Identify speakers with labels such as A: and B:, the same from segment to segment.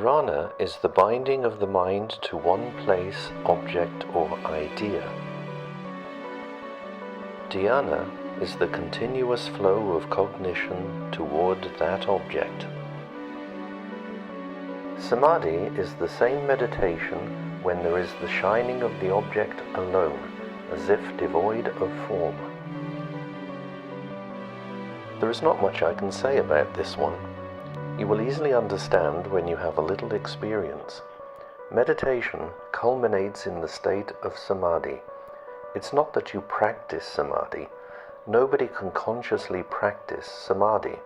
A: Dhyana is the binding of the mind to one place, object, or idea. Dhyana is the continuous flow of cognition toward that object. Samadhi is the same meditation when there is the shining of the object alone, as if devoid of form. There is not much I can say about this one. You will easily understand when you have a little experience. Meditation culminates in the state of samadhi. It's not that you practice samadhi. Nobody can consciously practice samadhi.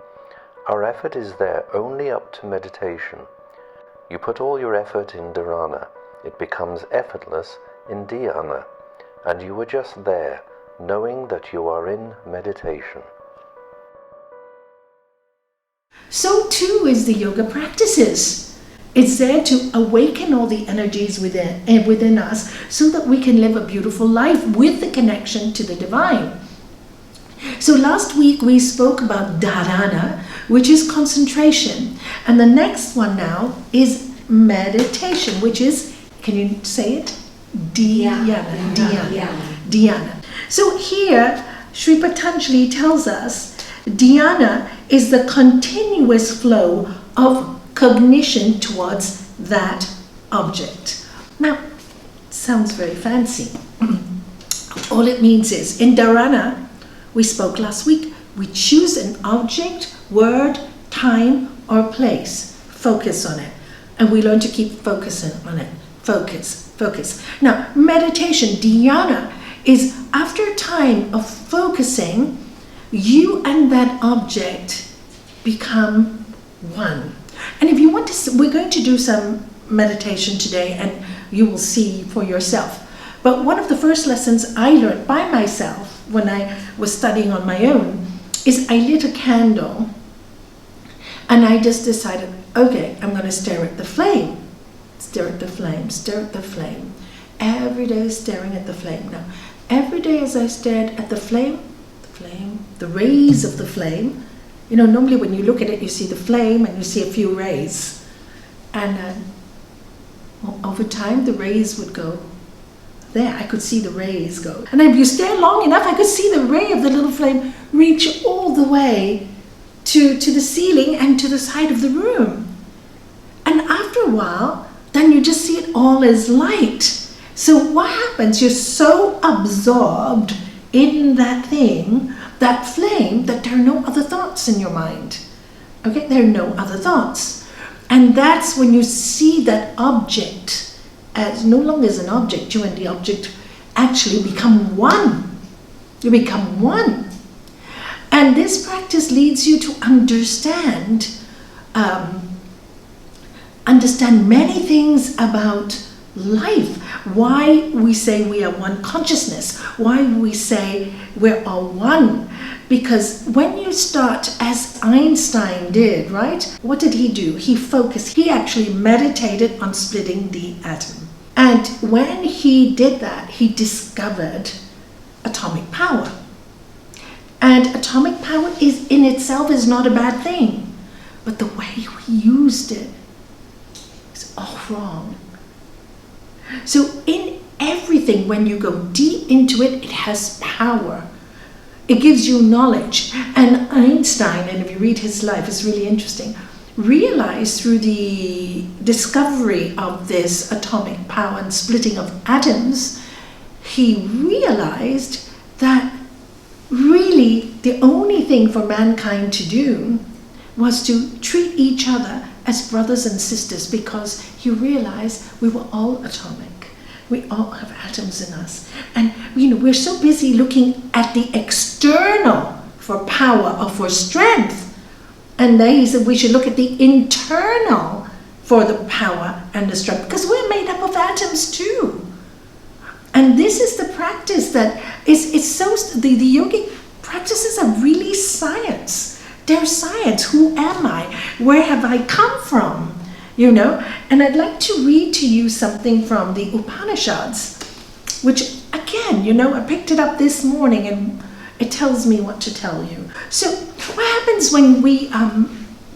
A: Our effort is there only up to meditation. You put all your effort in dharana. It becomes effortless in dhyana, and you are just there, knowing that you are in meditation.
B: So too is the yoga practices. It's there to awaken all the energies within us so that we can live a beautiful life with the connection to the divine. So last week we spoke about dharana, which is concentration. And the next one now is meditation, which is, can you say it? Dhyana. Dhyana. So here, Sri Patanjali tells us dhyana is the continuous flow of cognition towards that object. Now, it sounds very fancy. All it means is, in dharana, we spoke last week, we choose an object, word, time, or place. Focus on it. And we learn to keep focusing on it. Focus. Now, meditation, dhyana, is after a time of focusing, you and that object become one. And if you want to, we're going to do some meditation today and you will see for yourself. But one of the first lessons I learned by myself when I was studying on my own is I lit a candle and I just decided, okay, I'm going to stare at the flame. Stare at the flame, stare at the flame. Every day staring at the flame. Now, every day as I stared at the flame, the rays of the flame, normally when you look at it, you see the flame and you see a few rays. And over time, the rays would go there. I could see the rays go. And if you stare long enough, I could see the ray of the little flame reach all the way to the ceiling and to the side of the room. And after a while, then you just see it all as light. So what happens? You're so absorbed in that thing, that flame, that there are no other thoughts in your mind. Okay, there are no other thoughts. And that's when you see that object as no longer as an object. You and the object actually become one. You become one. And this practice leads you to understand many things about life, why we say we are one consciousness, why we say we're all one. Because when you start, as Einstein did, right? What did he do? He focused. He actually meditated on splitting the atom. And when he did that, he discovered atomic power. And atomic power in itself is not a bad thing. But the way we used it is all wrong. So in everything, when you go deep into it, it has power. It gives you knowledge. And Einstein, and if you read his life, it's really interesting, realized through the discovery of this atomic power and splitting of atoms, he realized that really the only thing for mankind to do was to treat each other as brothers and sisters, because he realized we were all atomic. We all have atoms in us. And we're so busy looking at the external for power or for strength. And then he said we should look at the internal for the power and the strength, because we're made up of atoms too. And this is the practice that is so, the yogic practices are really science. They're science. Who am I? Where have I come from? And I'd like to read to you something from the Upanishads, which again, I picked it up this morning and it tells me what to tell you. So what happens when we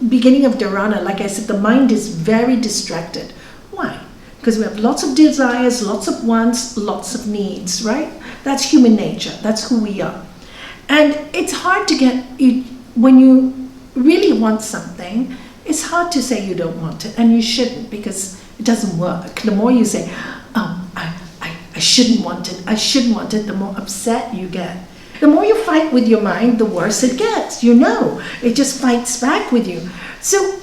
B: beginning of Dhyana, like I said, the mind is very distracted. Why? Because we have lots of desires, lots of wants, lots of needs, right? That's human nature. That's who we are. And it's hard to get, when you really want something, it's hard to say you don't want it, and you shouldn't, because it doesn't work. The more you say, oh, I shouldn't want it, the more upset you get. The more you fight with your mind, the worse it gets. It just fights back with you. So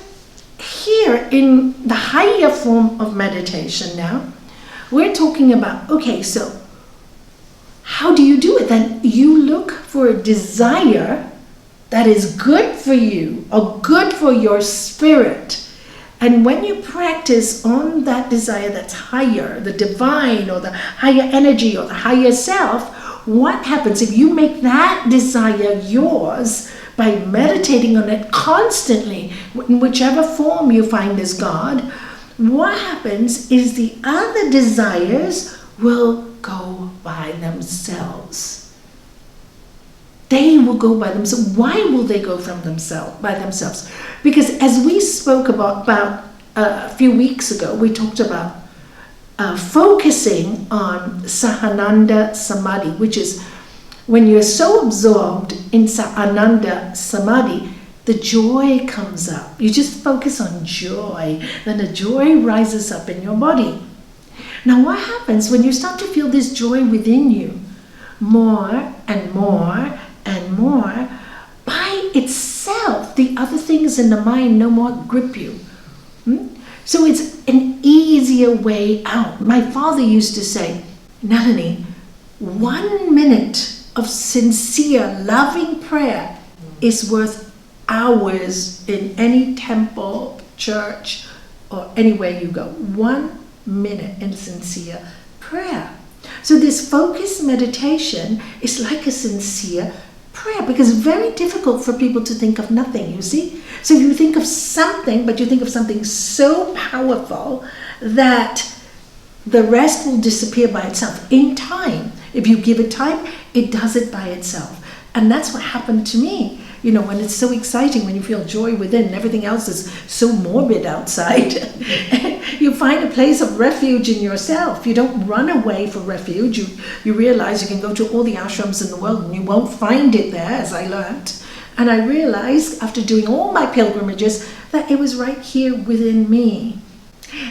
B: here in the higher form of meditation now, we're talking about, okay, so how do you do it? Then you look for a desire that is good for you or good for your spirit. And when you practice on that desire that's higher, the divine or the higher energy or the higher self, what happens if you make that desire yours by meditating on it constantly, in whichever form you find as God? What happens is the other desires will go by themselves. They will go by themselves. Why will they go by themselves? Because as we spoke about a few weeks ago, we talked about focusing on Sa-ananda Samadhi, which is when you're so absorbed in Sa-ananda Samadhi, the joy comes up. You just focus on joy, then the joy rises up in your body. Now what happens when you start to feel this joy within you, more and more and more, by itself, the other things in the mind no more grip you. So it's an easier way out. My father used to say, Nalini, 1 minute of sincere, loving prayer is worth hours in any temple, church, or anywhere you go. 1 minute in sincere prayer. So this focused meditation is like a sincere prayer, because it's very difficult for people to think of nothing, you see? So you think of something, but you think of something so powerful that the rest will disappear by itself in time. If you give it time, it does it by itself. And that's what happened to me. When it's so exciting, when you feel joy within and everything else is so morbid outside, you find a place of refuge in yourself. You don't run away for refuge. You realize you can go to all the ashrams in the world and you won't find it there, as I learnt. And I realized after doing all my pilgrimages that it was right here within me.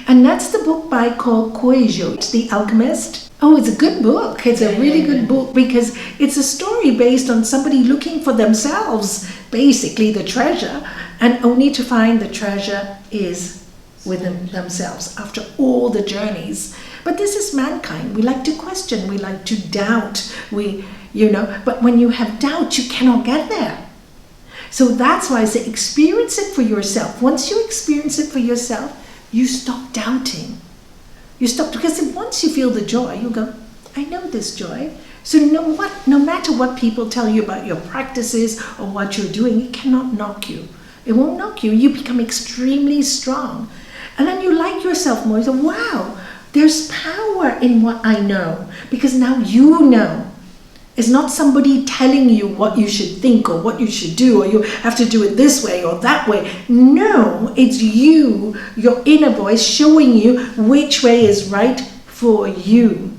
B: And that's the book called Coelho, The Alchemist. Oh, it's a good book. It's a really good book because it's a story based on somebody looking for themselves, basically the treasure, and only to find the treasure is within themselves after all the journeys. But this is mankind. We like to question, we like to doubt, but when you have doubt, you cannot get there. So that's why I say experience it for yourself. Once you experience it for yourself, you stop doubting. You stop, because once you feel the joy, you go, I know this joy. So no matter what people tell you about your practices or what you're doing, it cannot knock you. It won't knock you. You become extremely strong. And then you like yourself more. You say, wow, there's power in what I know. Because now you know. It's not somebody telling you what you should think or what you should do, or you have to do it this way or that way. No, it's you, your inner voice, showing you which way is right for you.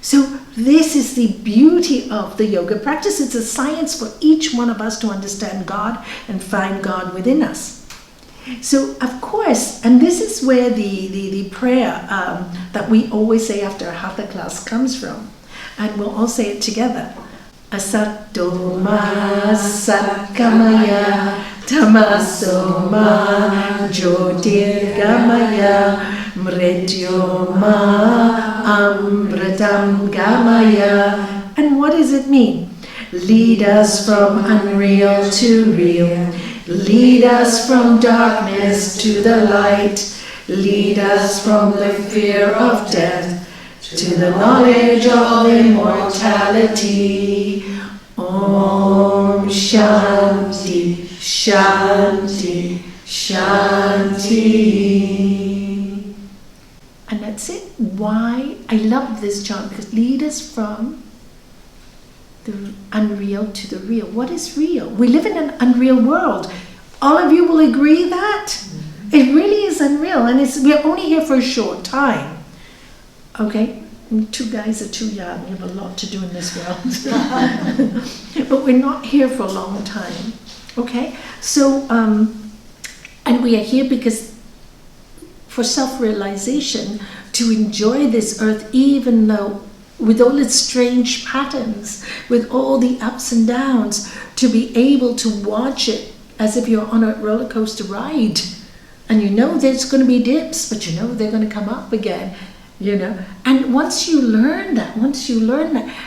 B: So this is the beauty of the yoga practice. It's a science for each one of us to understand God and find God within us. So of course, and this is where the prayer that we always say after a hatha class comes from. And we'll all say it together. Asato ma satgamaya, tamaso ma jyotirgamaya, mrityo ma amritam gamaya. And what does it mean? Lead us from unreal to real. Lead us from darkness to the light. Lead us from the fear of death to the knowledge of immortality. Om Shanti, Shanti, Shanti. And that's it. Why? I love this chant because lead us from the unreal to the real. What is real? We live in an unreal world. All of you will agree that? It really is unreal, and we're only here for a short time. Okay? Two guys are too young. We have a lot to do in this world. But we're not here for a long time. Okay? So, and we are here because for self-realization, to enjoy this earth, even though with all its strange patterns, with all the ups and downs, to be able to watch it as if you're on a roller coaster ride. And you know there's going to be dips, but you know they're going to come up again. You know, and once you learn that,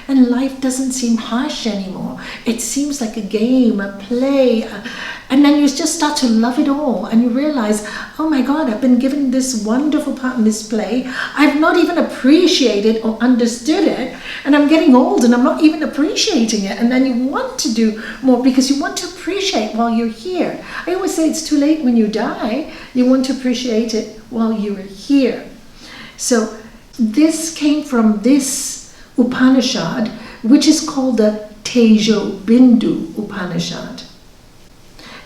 B: and life doesn't seem harsh anymore. It seems like a game, a play, and then you just start to love it all, and you realize, oh my God, I've been given this wonderful part in this play. I've not even appreciated or understood it, and I'm getting old and I'm not even appreciating it. And then you want to do more because you want to appreciate while you're here. I always say it's too late when you die. You want to appreciate it while you're here. So this came from this Upanishad, which is called the Tejo Bindu Upanishad.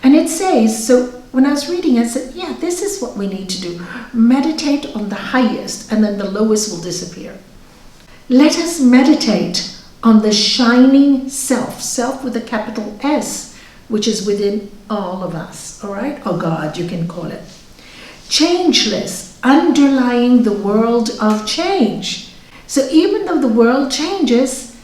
B: And it says, so when I was reading it, I said, yeah, this is what we need to do. Meditate on the highest, and then the lowest will disappear. Let us meditate on the shining self, self with a capital S, which is within all of us, all right? Or God, you can call it. Changeless, underlying the world of change. So even though the world changes,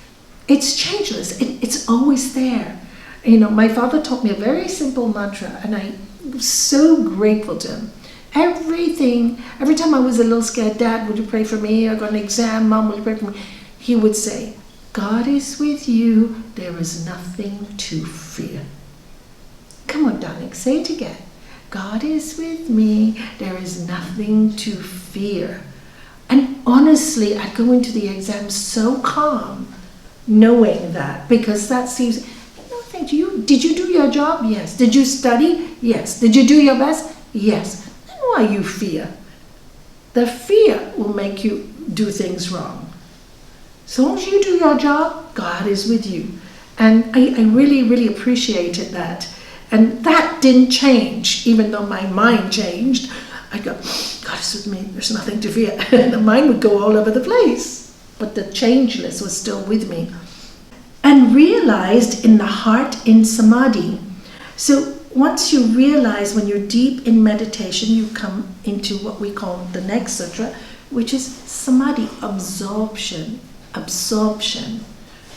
B: it's changeless. It's always there. You know, my father taught me a very simple mantra, and I'm so grateful to him. Every time I was a little scared, Dad, would you pray for me? I got an exam, Mom, would you pray for me? He would say, God is with you, there is nothing to fear. Come on, darling, say it again. God is with me, there is nothing to fear. And honestly, I'd go into the exam so calm, knowing that, because that seems, did you do your job? Yes. Did you study? Yes. Did you do your best? Yes. Then why you fear? The fear will make you do things wrong. As long as you do your job, God is with you. And I really, really appreciated that. And that didn't change, even though my mind changed. I'd go, God is with me, there's nothing to fear. And the mind would go all over the place. But the changeless was still with me. And realized in the heart in samadhi. So once you realize, when you're deep in meditation, you come into what we call the next sutra, which is samadhi, absorption.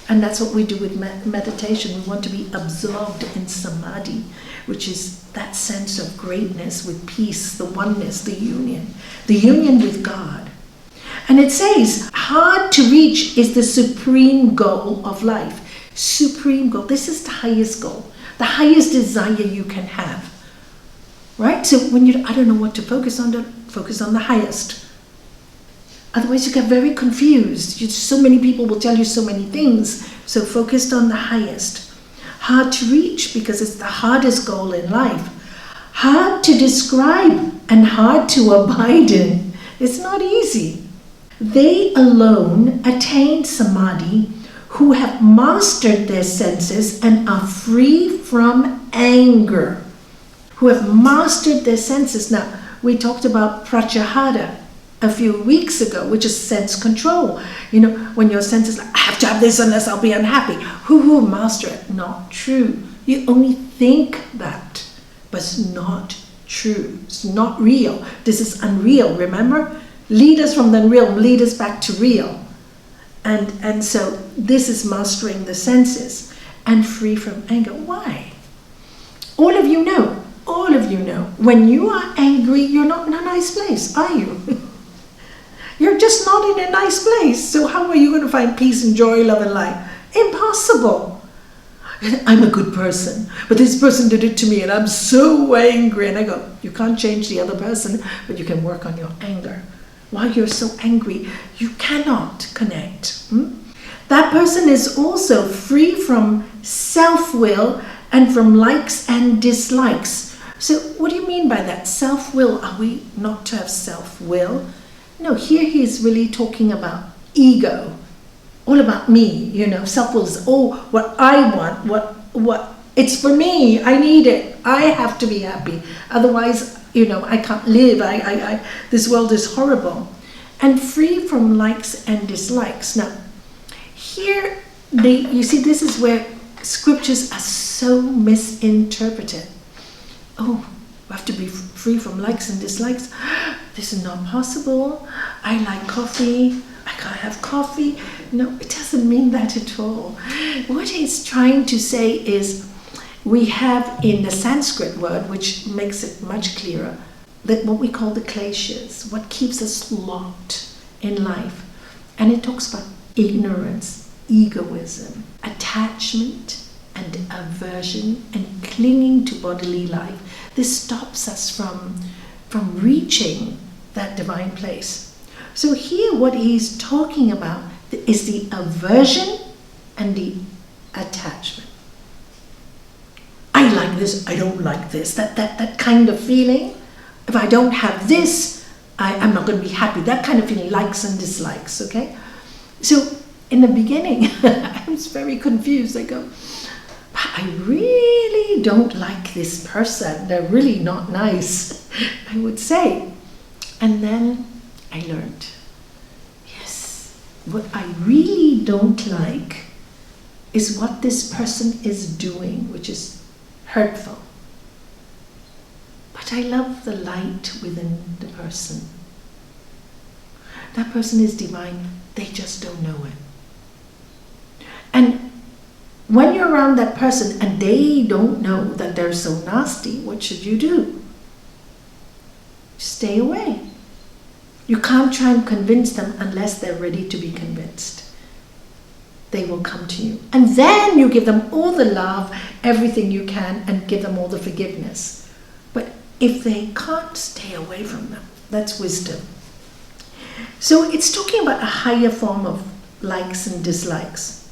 B: And that's what we do with meditation. We want to be absorbed in samadhi, which is that sense of greatness with peace, the oneness, the union with God. And it says, hard to reach is the supreme goal of life. Supreme goal. This is the highest goal, the highest desire you can have. Right? So when I don't know what to focus on the highest. Otherwise you get very confused. So many people will tell you so many things. So focused on the highest. Hard to reach because it's the hardest goal in life. Hard to describe and hard to abide in. It's not easy. They alone attain samadhi who have mastered their senses and are free from anger. Who have mastered their senses. Now, we talked about pratyahara a few weeks ago, which is sense control. You know, when your senses like, I have to have this unless I'll be unhappy. Who master it? Not true. You only think that, but it's not true. It's not real. This is unreal, remember? Lead us from the unreal, lead us back to real. And so this is mastering the senses and free from anger. Why? All of you know, when you are angry, you're not in a nice place, are you? You're just not in a nice place. So how are you going to find peace and joy, love and light? Impossible. I'm a good person, but this person did it to me and I'm so angry. And I go, you can't change the other person, but you can work on your anger. While you're so angry, you cannot connect. That person is also free from self-will and from likes and dislikes. So what do you mean by that? Self-will, are we not to have self-will? No, here he's really talking about ego. All about me, Self-will is, what I want, what It's for me. I need it. I have to be happy. Otherwise, I can't live. This world is horrible. And free from likes and dislikes. Now, here, you see, this is where scriptures are so misinterpreted. Oh, we have to be free from likes and dislikes. This is not possible. I like coffee. I can't have coffee. No, it doesn't mean that at all. What it's trying to say is, we have in the Sanskrit word, which makes it much clearer, that what we call the kleshas, what keeps us locked in life. And it talks about ignorance, egoism, attachment and aversion and clinging to bodily life. This stops us from reaching that divine place. So here what he's talking about is the aversion and the attachment. I like this, I don't like this. That kind of feeling. If I don't have this, I'm not going to be happy. That kind of feeling, likes and dislikes, okay? So in the beginning, I was very confused. I go, I really don't like this person. They're really not nice, I would say. And then I learned, yes, what I really don't like is what this person is doing, which is hurtful. But I love the light within the person. That person is divine. They just don't know it. And when you're around that person and they don't know that they're so nasty, what should you do? Stay away. You can't try and convince them unless they're ready to be convinced. They will come to you. And then you give them all the love, everything you can, and give them all the forgiveness. But if they can't, stay away from them. That's wisdom. So it's talking about a higher form of likes and dislikes.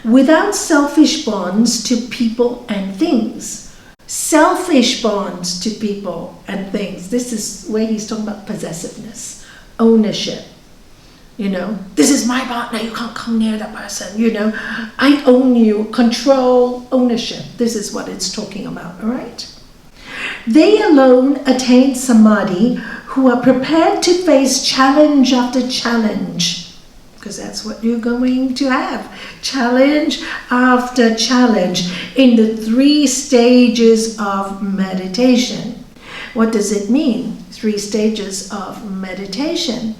B: Without selfish bonds to people and things. Selfish bonds to people and things. This is where he's talking about possessiveness, ownership. This is my partner, you can't come near that person, I own you, control, ownership. This is what it's talking about, all right? They alone attain samadhi who are prepared to face challenge after challenge, because that's what you're going to have. Challenge after challenge in the 3 stages of meditation. What does it mean? 3 stages of meditation.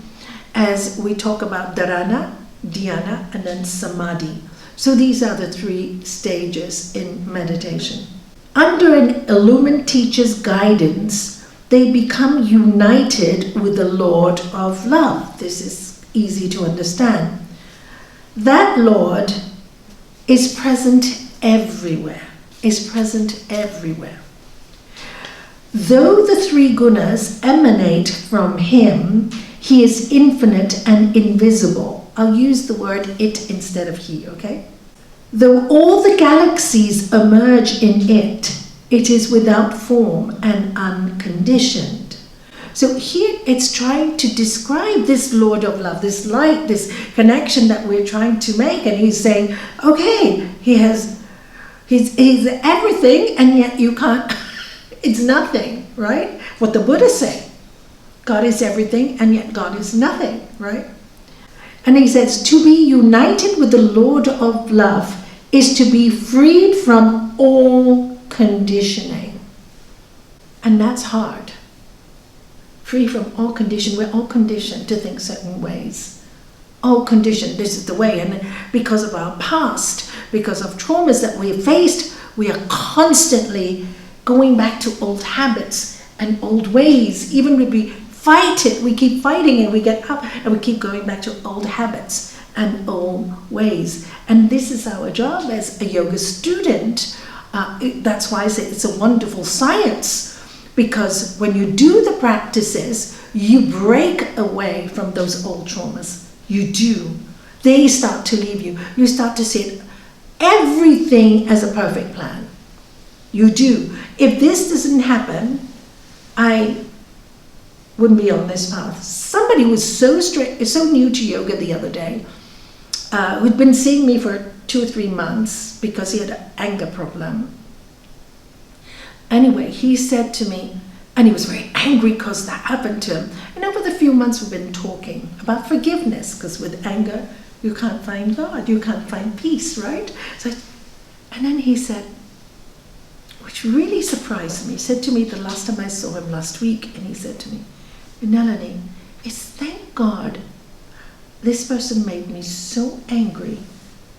B: As we talk about dharana, dhyana, and then samadhi. So these are the 3 stages in meditation. Under an illumined teacher's guidance, they become united with the Lord of love. This is easy to understand. That Lord is present everywhere. Though the 3 gunas emanate from him, he is infinite and invisible. I'll use the word it instead of he, okay? Though all the galaxies emerge in it, it is without form and unconditioned. So here it's trying to describe this Lord of love, this light, this connection that we're trying to make. And he's saying, okay, he's everything, and yet you can't, it's nothing, right? What the Buddha say. God is everything, and yet God is nothing, right? And he says, to be united with the Lord of love is to be freed from all conditioning. And that's hard. Free from all condition. We're all conditioned to think certain ways. All conditioned, this is the way. And because of our past, because of traumas that we've faced, we are constantly going back to old habits and old ways. Even when we fight it, we keep fighting and we get up and we keep going back to old habits and old ways. And this is our job as a yoga student. That's why I say it's a wonderful science, because when you do the practices, you break away from those old traumas. You do. They start to leave you. You start to see everything as a perfect plan. You do. If this doesn't happen, I wouldn't be on this path. Somebody was so new to yoga the other day, who'd been seeing me for 2 or 3 months because he had an anger problem. Anyway, he said to me, and he was very angry because that happened to him. And over the few months we've been talking about forgiveness, because with anger, you can't find God, you can't find peace, right? And then he said, which really surprised me, he said to me the last time I saw him last week, and he said to me, Nalini, it's thank God this person made me so angry,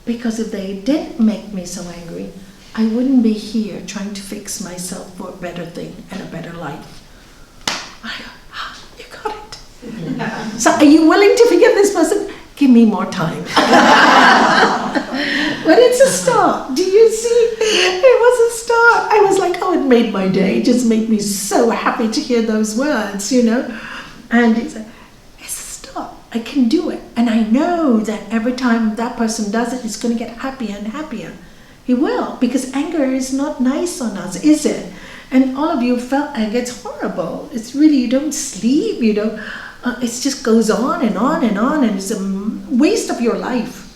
B: because if they didn't make me so angry, I wouldn't be here trying to fix myself for a better thing and a better life. I go, you got it. So are you willing to forgive this person? Give me more time. But it's a start. Do you see? It was a start. I was like, oh, it made my day. It just made me so happy to hear those words, you know. And it's a start. I can do it. And I know that every time that person does it, he's going to get happier and happier. He will, because anger is not nice on us, is it? And all of you felt anger. It's horrible. It's really, you don't sleep, you don't, it just goes on and on and on, and it's a waste of your life,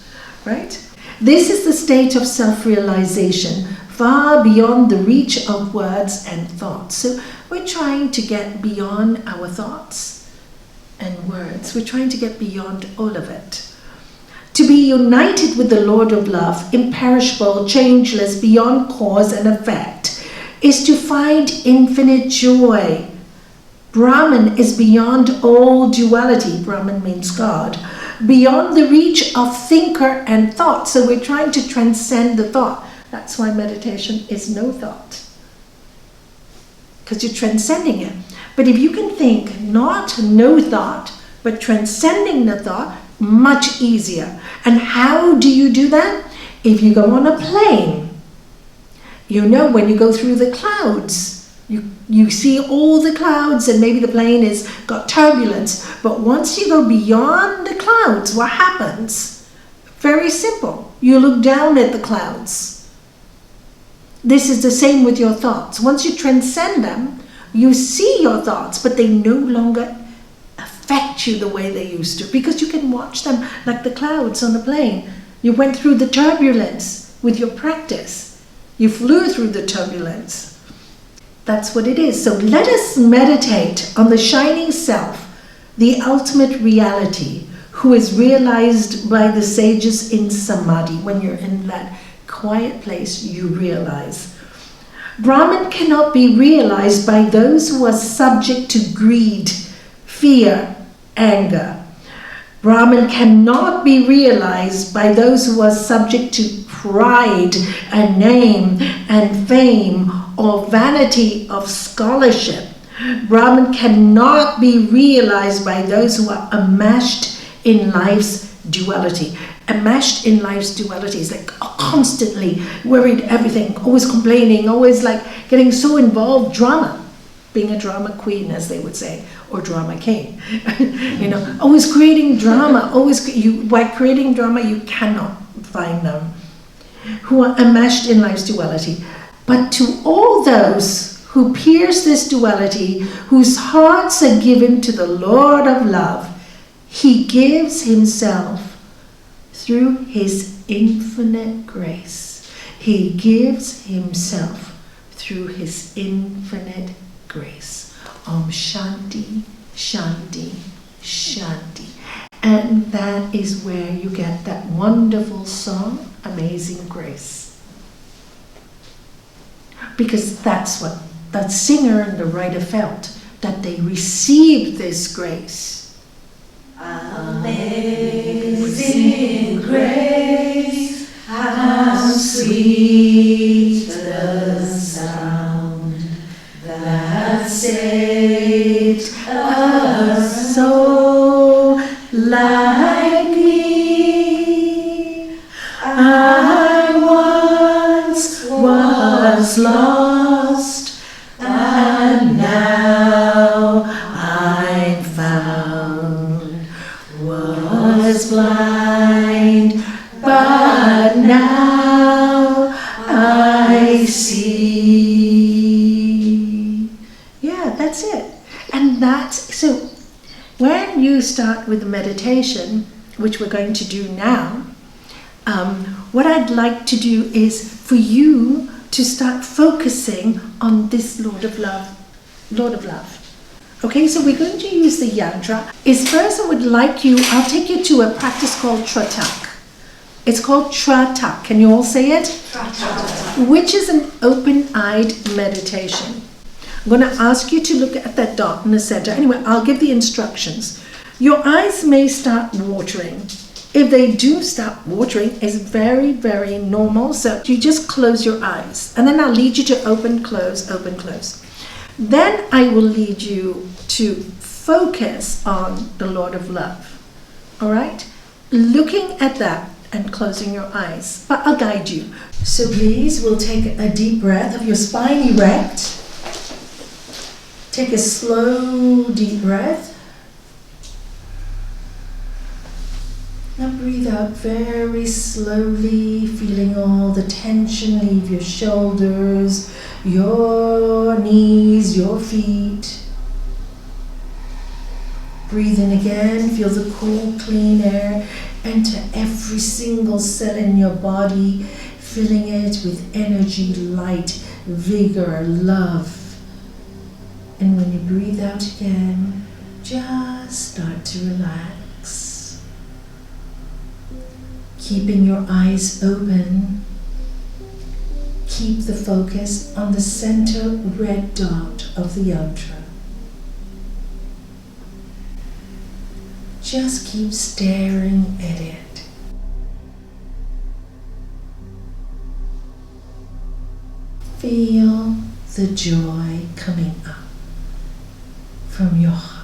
B: right? This is the state of self-realization, far beyond the reach of words and thoughts. So we're trying to get beyond our thoughts and words. We're trying to get beyond all of it. To be united with the Lord of love, imperishable, changeless, beyond cause and effect, is to find infinite joy. Brahman is beyond all duality. Brahman means God. Beyond the reach of thinker and thought. So we're trying to transcend the thought. That's why meditation is no thought, because you're transcending it. But if you can think not no thought, but transcending the thought, much easier. And how do you do that? If you go on a plane, you know, when you go through the clouds, you see all the clouds, and maybe the plane has got turbulence. But once you go beyond the clouds, what happens? Very simple. You look down at the clouds. This is the same with your thoughts. Once you transcend them, you see your thoughts, but they no longer affect you the way they used to, because you can watch them like the clouds on a plane. You went through the turbulence with your practice. You flew through the turbulence. That's what it is. So let us meditate on the shining self, the ultimate reality, who is realized by the sages in Samadhi. When you're in that quiet place, you realize. Brahman cannot be realized by those who are subject to greed, fear, anger. Brahman cannot be realized by those who are subject to pride and name and fame or vanity of scholarship. Brahman cannot be realized by those who are enmeshed in life's duality. Enmeshed in life's duality is like constantly worried, everything, always complaining, always like getting so involved, drama. Being a drama queen, as they would say, or drama king. You know, always creating drama, by creating drama, you cannot find them who are enmeshed in life's duality. But to all those who pierce this duality, whose hearts are given to the Lord of love, he gives himself through his infinite grace. He gives himself through his infinite grace. Om Shanti, Shanti, Shanti. And that is where you get that wonderful song, Amazing Grace. Because that's what that singer and the writer felt, that they received this grace. Amazing grace, how sweet the sound that saved a soul like me. I once was lost, and now I'm found. Was blind, but now I see. Yeah, that's it. And so when you start with the meditation, which we're going to do now, what I'd like to do is for you to start focusing on this Lord of Love. Lord of Love. Okay, so we're going to use the yantra. First I would like I'll take you to a practice called Tratak. It's called Tratak. Can you all say it? Tratak. Which is an open-eyed meditation. I'm going to ask you to look at that dot in the center. Anyway, I'll give the instructions. Your eyes may start watering. If they do start watering, it's very, very normal. So you just close your eyes. And then I'll lead you to open, close, open, close. Then I will lead you to focus on the Lord of Love. All right? Looking at that and closing your eyes. But I'll guide you. So please, we'll take a deep breath of your spine erect. Take a slow, deep breath. Now breathe out very slowly, feeling all the tension leave your shoulders, your knees, your feet. Breathe in again, feel the cool, clean air enter every single cell in your body, filling it with energy, light, vigor, love. And when you breathe out again, just start to relax. Keeping your eyes open, keep the focus on the center red dot of the yantra. Just keep staring at it. Feel the joy coming up from your heart.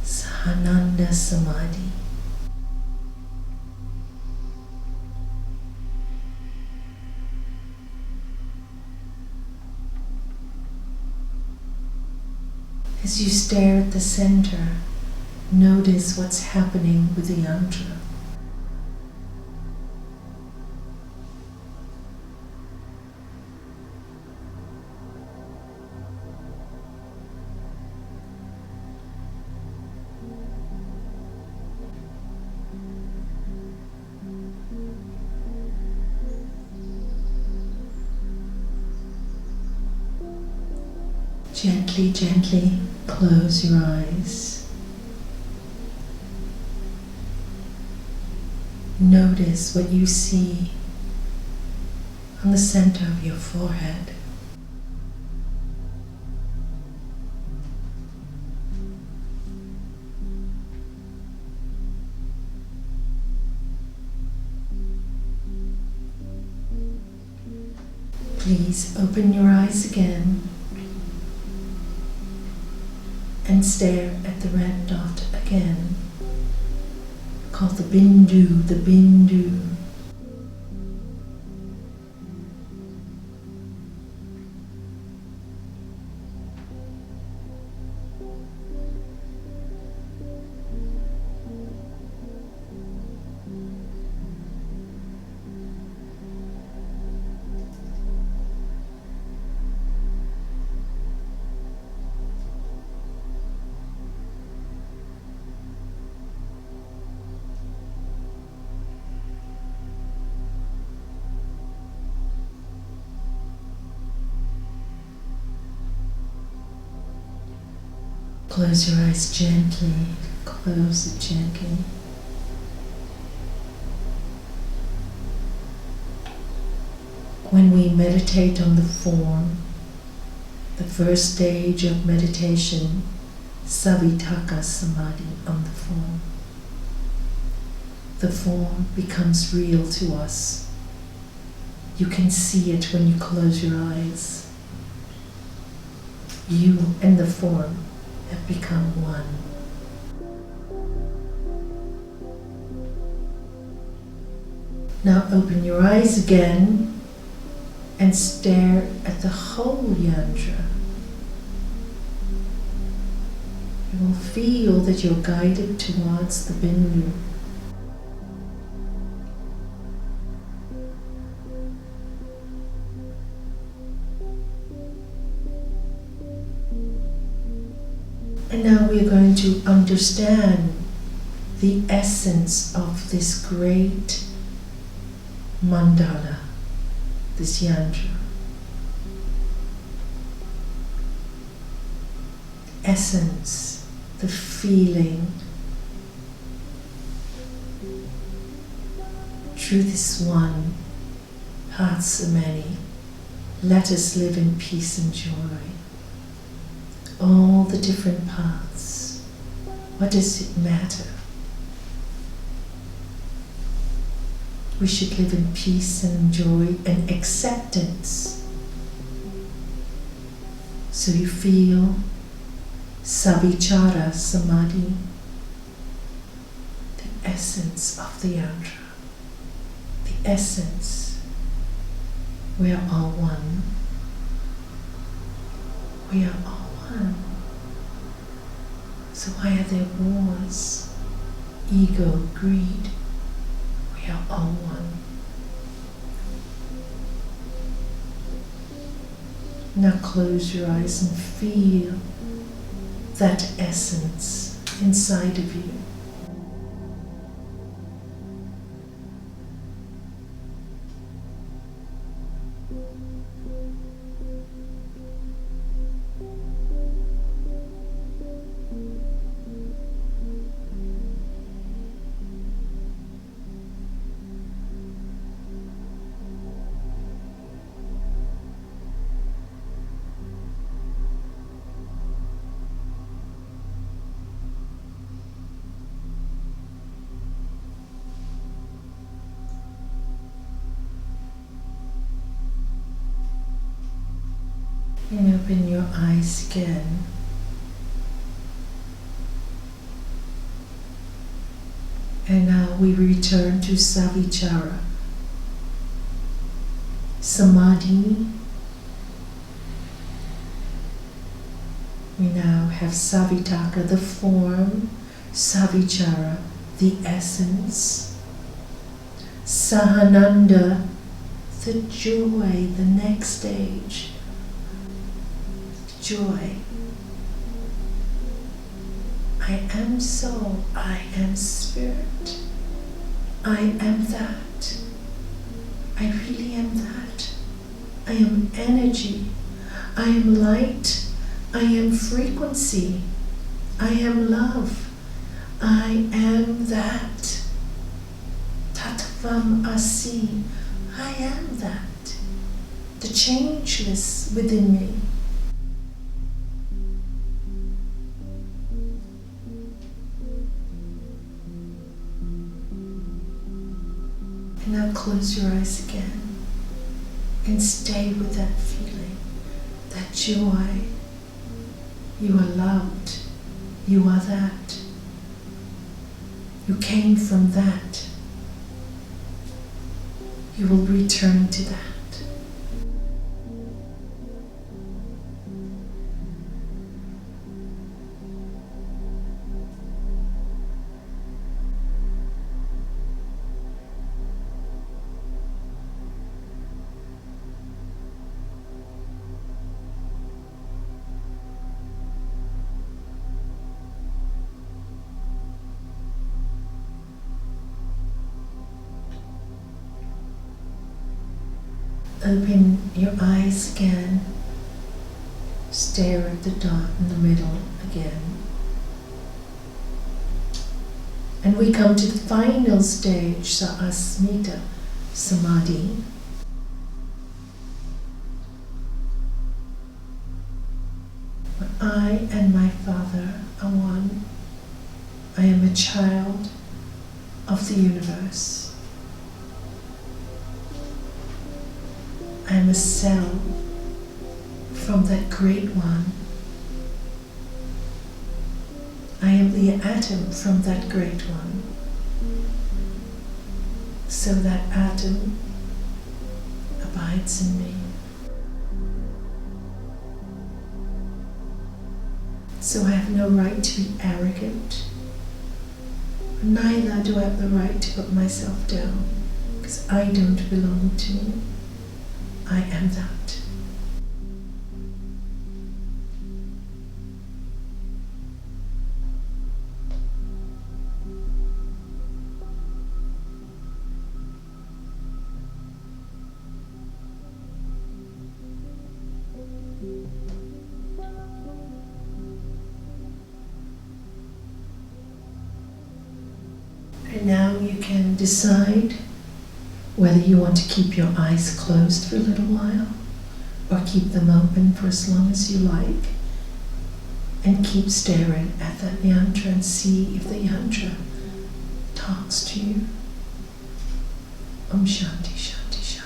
B: Sa-ananda Samadhi. As you stare at the center, notice what's happening with the yantra. Gently, gently close your eyes. Notice what you see on the center of your forehead. Please open your eyes again and stare at the red dot again, called the bindu, the bindu. Close your eyes gently, close it gently. When we meditate on the form, the first stage of meditation, Savitarka Samadhi on the form becomes real to us. You can see it when you close your eyes. You and the form have become one. Now open your eyes again and stare at the whole yantra. You will feel that you're guided towards the bindu. And now we are going to understand the essence of this great mandala, this yantra. Essence, the feeling. Truth is one, paths are many. Let us live in peace and joy. All the different paths, what does it matter? We should live in peace and joy and acceptance. So you feel Savichara Samadhi, the essence of the yantra, the essence. We are all one. We are all one. So why are there wars? Ego, greed. We are all one. Now close your eyes and feel that essence inside of you. And open your eyes again. And now we return to Savichara Samadhi. We now have Savitarka, the form, Savichara, the essence, Sa-ananda, the joy, the next stage. Joy. I am soul, I am spirit, I am that, I really am that, I am energy, I am light, I am frequency, I am love, I am that, Tattvam Asi, I am that, the changeless within me. Now close your eyes again and stay with that feeling, that joy. You are loved. You are that. You came from that. You will return to that. Open your eyes again. Stare at the dot in the middle again. And we come to the final stage, Sa-asmita Samadhi. Where I and my Father are one. I am a child of the universe. I am a cell from that great one. I am the atom from that great one. So that atom abides in me. So I have no right to be arrogant. Neither do I have the right to put myself down, because I don't belong to me. I am that. And now you can decide whether you want to keep your eyes closed for a little while or keep them open for as long as you like, and keep staring at that yantra and see if the yantra talks to you. Om Shanti, Shanti, Shanti.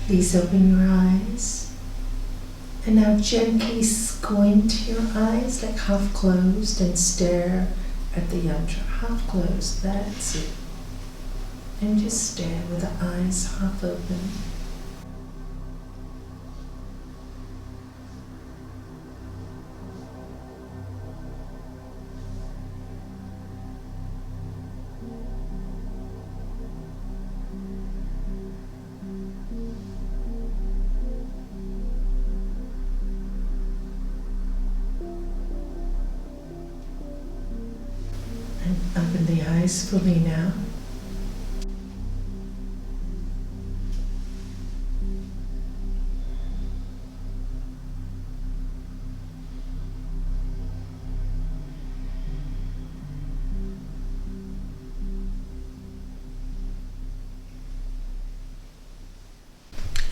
B: Please open your eyes, and now gently squint your eyes, like half closed, and stare at the yantra. Half closed, that's it. And just stare with the eyes half open. Open the eyes fully now.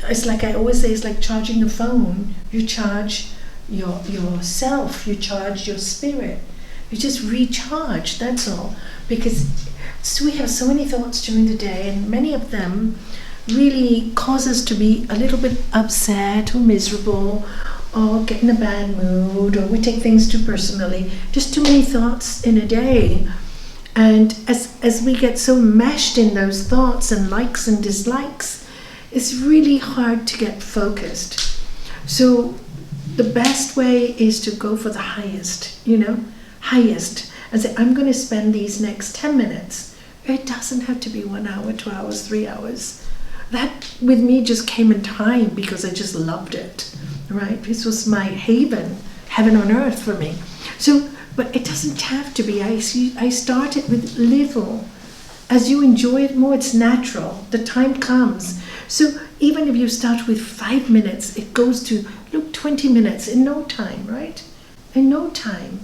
B: It's like I always say, it's like charging a phone. You charge yourself, you charge your spirit. You just recharge, that's all. Because we have so many thoughts during the day, and many of them really cause us to be a little bit upset or miserable or get in a bad mood, or we take things too personally. Just too many thoughts in a day. And as we get so meshed in those thoughts and likes and dislikes, it's really hard to get focused. So the best way is to go for the highest, highest, and say, I'm going to spend these next 10 minutes. It doesn't have to be 1 hour, 2 hours, 3 hours. That with me just came in time because I just loved it, right? This was my haven, heaven on earth for me. So, but it doesn't have to be. I started with little. As you enjoy it more, it's natural. The time comes. So even if you start with 5 minutes, it goes to, 20 minutes in no time, right? In no time.